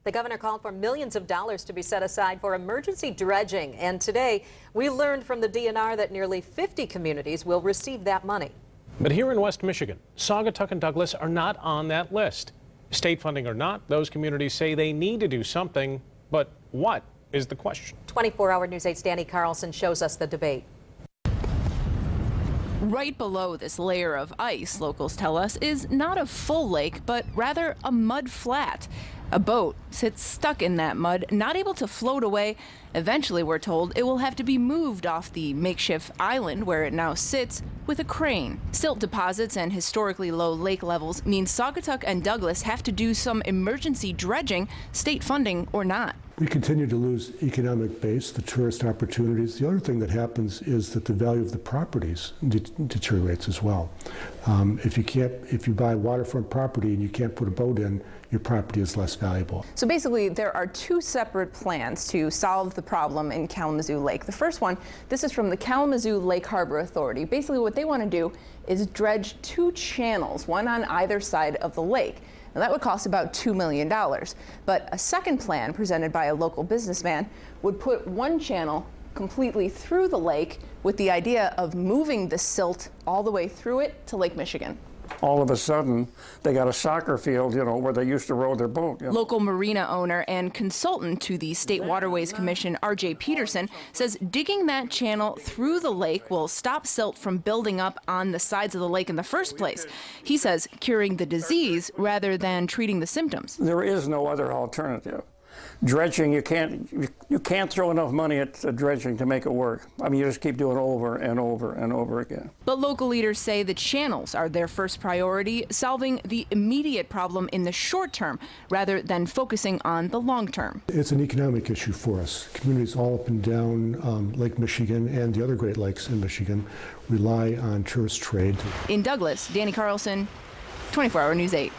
The governor called for millions of dollars to be set aside for emergency dredging. And today, we learned from the DNR that nearly 50 communities will receive that money. But here in West Michigan, Saugatuck and Douglas are not on that list. State funding or not, those communities say they need to do something. But what is the question? 24-hour News 8's Danny Carlson shows us the debate. Right below this layer of ice, locals tell us, is not a full lake, but rather a mud flat. A boat sits stuck in that mud, not able to float away. Eventually, we're told, it will have to be moved off the makeshift island where it now sits with a crane. Silt deposits and historically low lake levels mean Saugatuck and Douglas have to do some emergency dredging, state funding or not. We continue to lose economic base, the tourist opportunities. The other thing that happens is that the value of the properties deteriorates as well. If you buy waterfront property and you can't put a boat in, your property is less valuable. So basically, there are two separate plans to solve the problem in Kalamazoo Lake. The first one, this is from the Kalamazoo Lake Harbor Authority. Basically, what they want to do is dredge two channels, one on either side of the lake. Now, that would cost about $2 million. But a second plan presented by a local businessman would put one channel completely through the lake with the idea of moving the silt all the way through it to Lake Michigan. All of a sudden, they got a soccer field, where they used to row their boat. Local marina owner and consultant to the State Waterways Commission, R.J. Peterson, says digging that channel through the lake will stop silt from building up on the sides of the lake in the first place. He says curing the disease rather than treating the symptoms. There is no other alternative. Dredging, you can't throw enough money at dredging to make it work. I mean, you just keep doing it over and over and over again. But local leaders say the channels are their first priority, solving the immediate problem in the short term rather than focusing on the long term. It's an economic issue for us. Communities all up and down Lake Michigan and the other Great Lakes in Michigan rely on tourist trade. In Douglas, Danny Carlson, 24-hour News 8.